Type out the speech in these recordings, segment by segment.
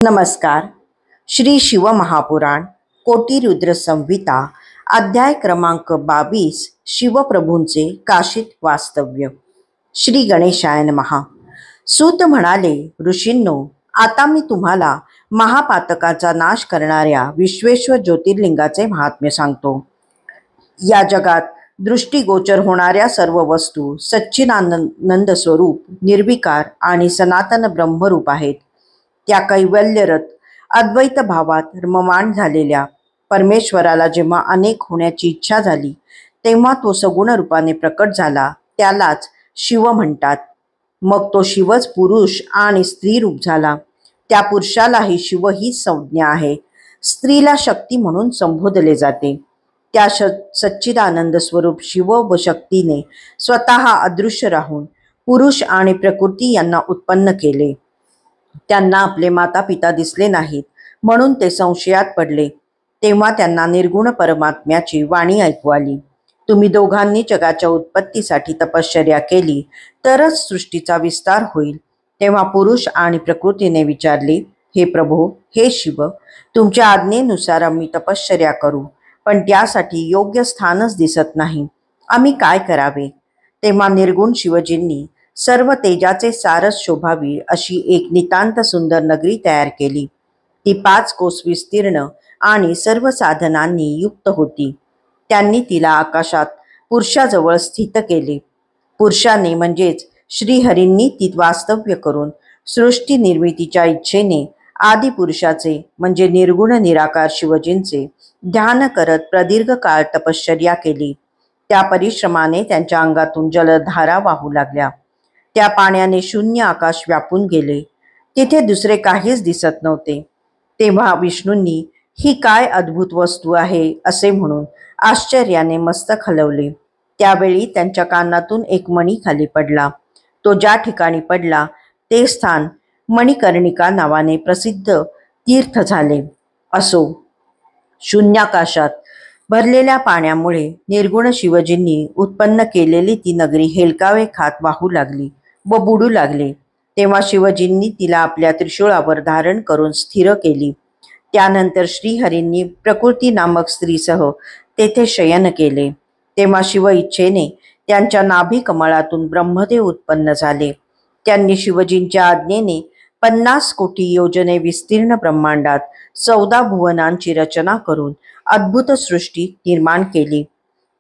नमस्कार. श्री शिवमहापुराण कोटी रुद्र संहिता अध्याय क्रमांक 22 शिवप्रभूंचे काशीत वास्तव्य. श्री गणेशाय नमः. सूत म्हणाले, ऋषींनो, आता मी तुम्हाला महापातकाचा नाश करणाऱ्या विश्वेश्वर ज्योतिर्लिंगाचे महात्म्य सांगतो. या जगात दृष्टीगोचर होणाऱ्या सर्व वस्तू सच्चिदानंद स्वरूप, निर्विकार आणि सनातन ब्रह्मरूप आहेत. त्या कैवल्यरत अद्वैत भावात रममाण झालेल्या परमेश्वराला जेव्हा अनेक होण्याची इच्छा झाली, तेव्हा तो सगुण रूपाने प्रकट झाला, त्यालाच शिव म्हणतात. मग तो शिवच पुरुष आणि स्त्री रूप झाला. त्या पुरुषालाही शिव ही संज्ञा आहे. स्त्रीला शक्ती म्हणून संबोधले जाते. त्या सच्चिदानंद स्वरूप शिव व शक्तीने स्वतः अदृश्य राहून पुरुष आणि प्रकृती यांना उत्पन्न केले. त्यांना आपले माता पिता दिसले नाहीत, म्हणून ते संशयात पडले. तेव्हा त्यांना निर्गुण परमात्म्याची वाणी ऐकू आली. तुम्ही दोघांनी जगाच्या उत्पत्तीसाठी तपश्चर्या केली तरच सृष्टीचा विस्तार होईल. तेव्हा पुरुष आणि प्रकृतीने विचारले, हे प्रभो, हे शिव, तुमच्या आज्ञेनुसार आम्ही तपश्चर्या करू, पण त्यासाठी योग्य स्थानच दिसत नाही. आम्ही काय करावे? तेव्हा निर्गुण शिवजींनी सर्व तेजाचे सारस शोभावी अशी एक नितांत सुंदर नगरी तयार केली. ती 5 कोस विस्तीर्ण आणि सर्व साधनांनी युक्त होती. त्यांनी तिला आकाशात पुरुषाजवळ स्थित केले. पुरुषाने म्हणजेच श्रीहरींनी ती वास्तव्य करून सृष्टी निर्मितीच्या इच्छेने आदिपुरुषाचे म्हणजे निर्गुण निराकार शिवजींचे ध्यान करत प्रदीर्घ काळ तपश्चर्या केली. त्या परिश्रमाने त्यांच्या अंगातून जलधारा वाहू लागल्या. त्या पाण्याने शून्य आकाश व्यापून गेले. तिथे दुसरे काहीच दिसत नव्हते. तेव्हा विष्णूंनी ही काय अद्भुत वस्तू आहे असे म्हणून आश्चर्याने मस्तक हलवले. त्यावेळी त्यांच्या कानातून एक मणी खाली पडला. तो ज्या ठिकाणी पडला ते स्थान मणिकर्णिका नावाने प्रसिद्ध तीर्थ झाले. असो, शून्याकाशात भरलेल्या पाण्यामुळे निर्गुण शिवजींनी उत्पन्न केलेली ती नगरी हेलकावे खात वाहू लागली व बुडू लागले. तेव्हा शिवजींनी तिला आपल्या त्रिशूळावर धारण करून स्थिर केली. त्यानंतर श्रीहरींनी प्रकृती नामक स्त्रीसह तेथे शयन केले. तेव्हा शिव इच्छेने त्यांच्या नाभी कमळातून ब्रह्मदेव उत्पन्न झाले. त्यांनी शिवजींच्या आज्ञेने 50 कोटी योजने विस्तीर्ण ब्रह्मांडात 14 भुवनांची रचना करून अद्भुत सृष्टी निर्माण केली.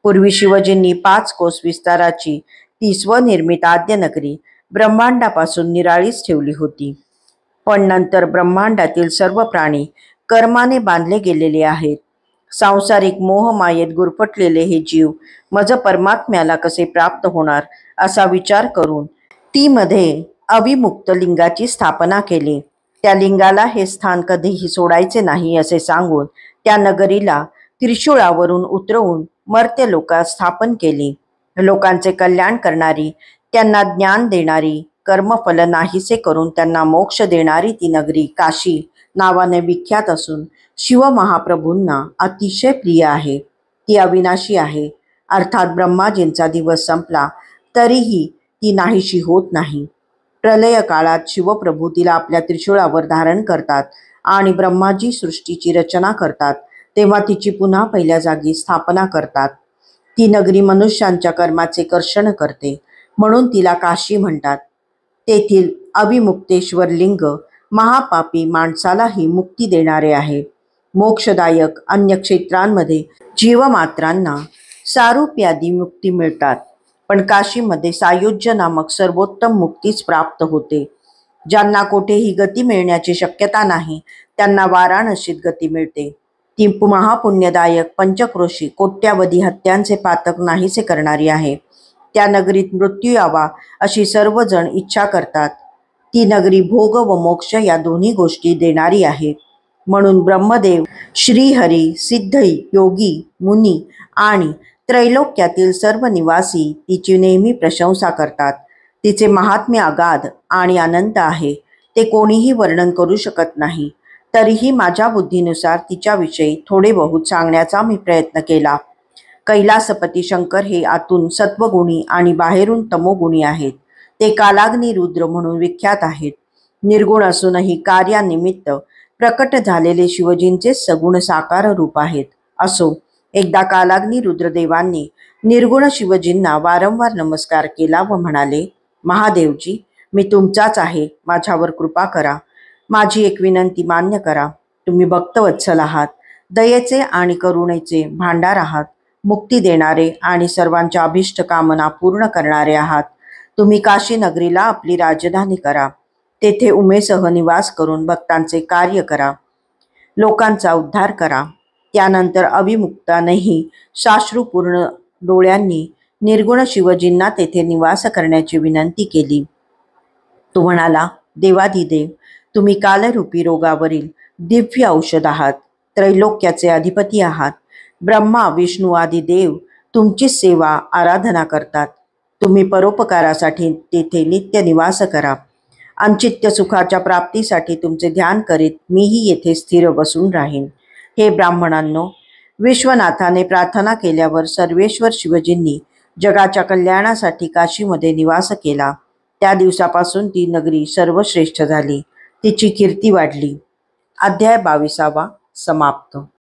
पूर्वी शिवजींनी 5 कोस विस्ताराची ती स्वनिर्मित आद्य नगरी ब्रह्मांडापासून निराळीच ठेवली होती. पण नंतर ब्रह्मांडातील सर्व प्राणी कर्माने बांधले गेलेले आहेत. सांसारिक मोहमायेत गुरफटलेले हे जीव मज परमात्म्याला कसे प्राप्त होणार असा विचार करून ती मध्ये अविमुक्त लिंगाची स्थापना केली. त्या लिंगाला हे स्थान कधीही सोडायचे नाही असे सांगून त्या नगरीला त्रिशूळावरून उतरवून मर्त्य लोकात स्थापन केली. लोकांचे कल्याण करणारी, त्यांना ज्ञान देणारी, कर्मफल नाहीसे करून त्यांना मोक्ष देणारी ती नगरी काशी नावाने विख्यात असून शिवमहाप्रभूंना अतिशय प्रिय आहे. ती अविनाशी आहे. अर्थात ब्रह्माजींचा दिवस संपला तरीही ती नाहीशी होत नाही. प्रलय काळात शिवप्रभू तिला आपल्या त्रिशूळावर धारण करतात आणि ब्रह्माजी सृष्टीची रचना करतात. तेव्हा तिची पुन्हा पहिल्या जागी स्थापना करतात. ती नगरी मनुष्यांच्या कर्माचे कर्षण करते, म्हणून तिला काशी म्हणतात. तेथील अविमुक्तेश्वर लिंग महापापी माणसालाही मुक्ती देणारे आहे. मोक्षदायक अन्य क्षेत्रांमध्ये जीवमात्रांना सारूप्यादी मुक्ती मिळतात, पण काशीमध्ये सायुज्य नामक सर्वोत्तम मुक्तीच प्राप्त होते. ज्यांना कोठेही गती मिळण्याची शक्यता नाही त्यांना वाराणसीत गती मिळते. ती महापुण्यदायक पंचक्रोशी कोट्यावधी हत्यांचे पातक नाहीसे करणारी आहे. त्या नगरीत मृत्यू यावा अशी सर्वजण इच्छा करतात. ती नगरी भोग व मोक्ष या दोन्ही गोष्टी देणारी आहे. म्हणून ब्रह्मदेव, श्रीहरी, सिद्ध, योगी, मुनी आणि त्रैलोक्यातील सर्व निवासी तिची नेहमी प्रशंसा करतात. तिचे महात्म्य अगाध आणि अनंत आहे. ते कोणीही वर्णन करू शकत नाही. तरीही माझ्या बुद्धीनुसार तिच्याविषयी थोडे बहुत सांगण्याचा मी प्रयत्न केला. कैलासपती शंकर हे आतून सत्वगुणी आणि बाहेरून तमोगुणी आहेत. ते कालाग्नी रुद्र म्हणून विख्यात आहेत. निर्गुण असूनही कार्यानिमित्त प्रकट झालेले शिवजींचे सगुण साकार रूप आहेत. असो, एकदा कालाग्नी रुद्रदेवांनी निर्गुण शिवजींना वारंवार नमस्कार केला व म्हणाले, महादेवजी, मी तुमचाच आहे, माझ्यावर कृपा करा. माझी एक विनंती मान्य करा. तुम्ही भक्तवत्सल आहात, दयेचे आणि करुणेचे भांडार आहात, मुक्ती देणारे आणि सर्वांच्या अभिष्ट कामना पूर्ण करणारे आहात. तुम्ही काशी नगरीला आपली राजधानी करा. तेथे उमेसह निवास करून भक्तांचे कार्य करा, लोकांचा उद्धार करा. त्यानंतर अविमुक्तानेही साश्रुपूर्ण डोळ्यांनी निर्गुण शिवजींना तेथे निवास करण्याची विनंती केली. तो म्हणाला, देवाधिदेव, तुम्ही कालरूपी रोगावरील दिव्य औषध आहात, त्रैलोक्याचे अधिपती आहात. ब्रह्मा विष्णू आदी देव तुमची सेवा आराधना करतात. तुम्ही परोपकारासाठी तेथे नित्य निवास करा. अंचित्य सुखाच्या प्राप्तीसाठी तुमचे ध्यान करीत मीही येथे स्थिर बसून राहीन. हे ब्राह्मणांनो, विश्वनाथाने प्रार्थना केल्यावर सर्वेश्वर शिवजींनी जगाच्या कल्याणासाठी काशीमध्ये निवास केला. त्या दिवसापासून ती नगरी सर्वश्रेष्ठ झाली, तिची कीर्ती वाढली. अध्याय 22 समाप्त.